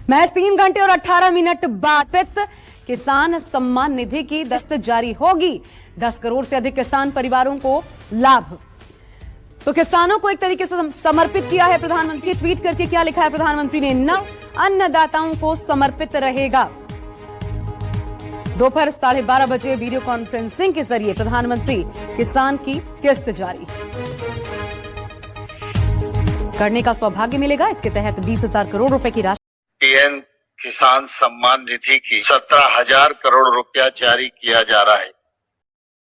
महज 3 घंटे और 18 मिनट बाद किसान सम्मान निधि की दस्त जारी होगी। 10 करोड़ से अधिक किसान परिवारों को लाभ। तो किसानों को एक तरीके से समर्पित किया है प्रधानमंत्री। ट्वीट करके क्या लिखा है प्रधानमंत्री ने, नव अन्नदाताओं को समर्पित रहेगा। दोपहर 12:30 बजे वीडियो कॉन्फ्रेंसिंग के जरिए प्रधानमंत्री किसान की किस्त जारी करने का सौभाग्य मिलेगा। इसके तहत 20,000 करोड़ रुपए की राशि पीएम किसान सम्मान निधि की 17,000 करोड़ रुपया जारी किया जा रहा है।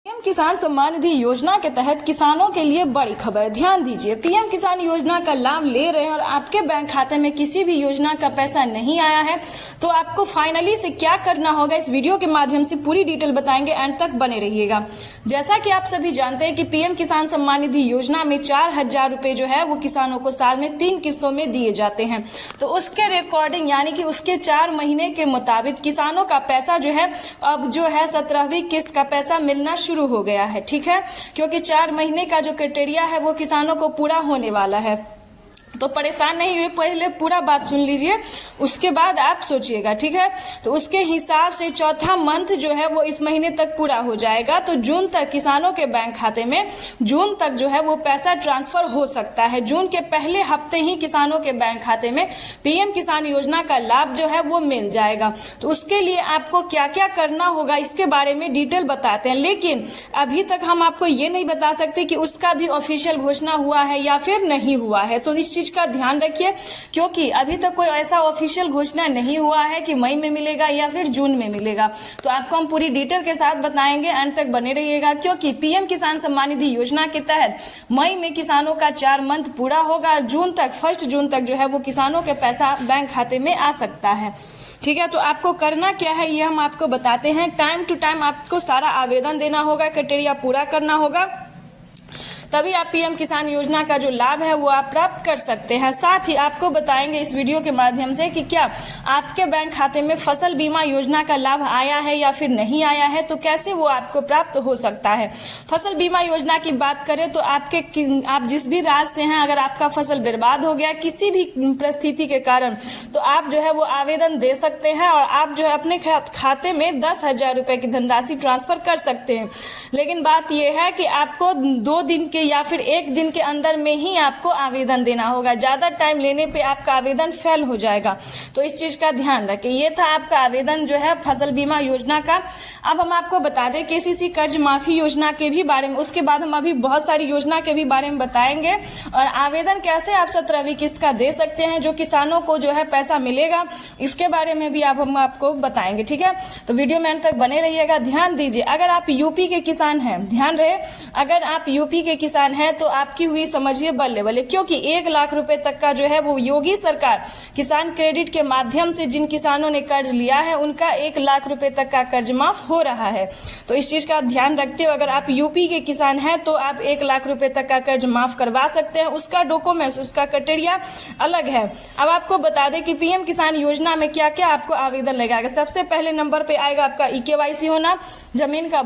पीएम किसान सम्मान निधि योजना के तहत किसानों के लिए बड़ी खबर। ध्यान दीजिए, पीएम किसान योजना का लाभ ले रहे हैं और आपके बैंक खाते में किसी भी योजना का पैसा नहीं आया है तो आपको फाइनली से क्या करना होगा, इस वीडियो के माध्यम से पूरी डिटेल बताएंगे। एंड तक बने रहिएगा। जैसा कि आप सभी जानते हैं कि पीएम किसान सम्मान निधि योजना में 4,000 रुपए जो है वो किसानों को साल में 3 किस्तों में दिए जाते हैं। तो उसके रिकॉर्डिंग यानी कि उसके 4 महीने के मुताबिक किसानों का पैसा जो है अब जो है 17वीं किस्त का पैसा मिलना शुरू हो गया है। ठीक है, क्योंकि 4 महीने का जो क्राइटेरिया है वो किसानों को पूरा होने वाला है। तो परेशान नहीं हुए, पहले पूरा बात सुन लीजिए, उसके बाद आप सोचिएगा। ठीक है, तो उसके हिसाब से चौथा मंथ जो है वो इस महीने तक पूरा हो जाएगा। तो जून तक किसानों के बैंक खाते में जून तक जो है वो पैसा ट्रांसफर हो सकता है। जून के पहले हफ्ते ही किसानों के बैंक खाते में पीएम किसान योजना का लाभ जो है वो मिल जाएगा। तो उसके लिए आपको क्या क्या करना होगा इसके बारे में डिटेल बताते हैं, लेकिन अभी तक हम आपको ये नहीं बता सकते कि उसका भी ऑफिशियल घोषणा हुआ है या फिर नहीं हुआ है। तो इस चीज का ध्यान रखिए, क्योंकि अभी तक कोई ऐसा ऑफिशियल घोषणा नहीं हुआ है कि मई में मिलेगा या फिर जून में मिलेगा। तो आपको हम पूरी डिटेल के साथ बताएंगे, अंत तक बने रहिएगा। क्योंकि पीएम किसान सम्मान निधि योजना के तहत मई में किसानों का 4 मंथ पूरा होगा। जून तक 1 जून तक जो है वो किसानों के पैसा बैंक खाते में आ सकता है। ठीक है, तो आपको करना क्या है ये हम आपको बताते हैं। टाइम टू टाइम आपको सारा आवेदन देना होगा, क्राइटेरिया पूरा करना होगा, तभी आप पीएम किसान योजना का जो लाभ है वो आप प्राप्त कर सकते हैं। साथ ही आपको बताएंगे इस वीडियो के माध्यम से कि क्या आपके बैंक खाते में फसल बीमा योजना का लाभ आया है या फिर नहीं आया है, तो कैसे वो आपको प्राप्त हो सकता है। फसल बीमा योजना की बात करें तो आप जिस भी राज्य से हैं, अगर आपका फसल बर्बाद हो गया किसी भी परिस्थिति के कारण, तो आप जो है वो आवेदन दे सकते हैं और आप जो है अपने खाते में 10,000 रुपए की धनराशि ट्रांसफर कर सकते हैं। लेकिन बात यह है कि आपको 2 दिन या फिर 1 दिन के अंदर में ही आपको आवेदन देना होगा। ज्यादा टाइम लेने पे आपका आवेदन फेल हो जाएगा, तो इस चीज का ध्यान रखें। ये था आपका आवेदन जो है फसल बीमा योजना का। अब हम आपको बता दें केसीसी कर्ज माफी योजना के भी बारे में, उसके बाद हम अभी बहुत सारी योजना के भी बारे में बताएंगे और आवेदन कैसे आप 17वीं किस्त का दे सकते हैं, जो किसानों को जो है पैसा मिलेगा, इसके बारे में भी हम आपको बताएंगे। ठीक है, तो वीडियो में अंत तक बने रहिएगा। ध्यान दीजिए, अगर आप यूपी के किसान हैं, ध्यान रहे, अगर आप यूपी के किसान है तो आपकी हुई समझिए बल्ले बल्ले, क्योंकि 1 लाख रुपए तक का जो है वो योगी सरकार किसान क्रेडिट के माध्यम से जिन किसानों ने कर्ज लिया है उनका 1 लाख रुपए तक का कर्ज माफ हो रहा है। तो इस चीज का ध्यान रखते हो, अगर आप यूपी के किसान हैं तो आप 1 लाख रुपए तक का कर्ज माफ करवा सकते हैं। उसका डॉक्यूमेंट्स, उसका क्राइटेरिया अलग है। अब आपको बता दें कि पीएम किसान योजना में क्या क्या आपको आवेदन लगेगा। सबसे पहले नंबर पे आएगा आपका EKYC होना, जमीन का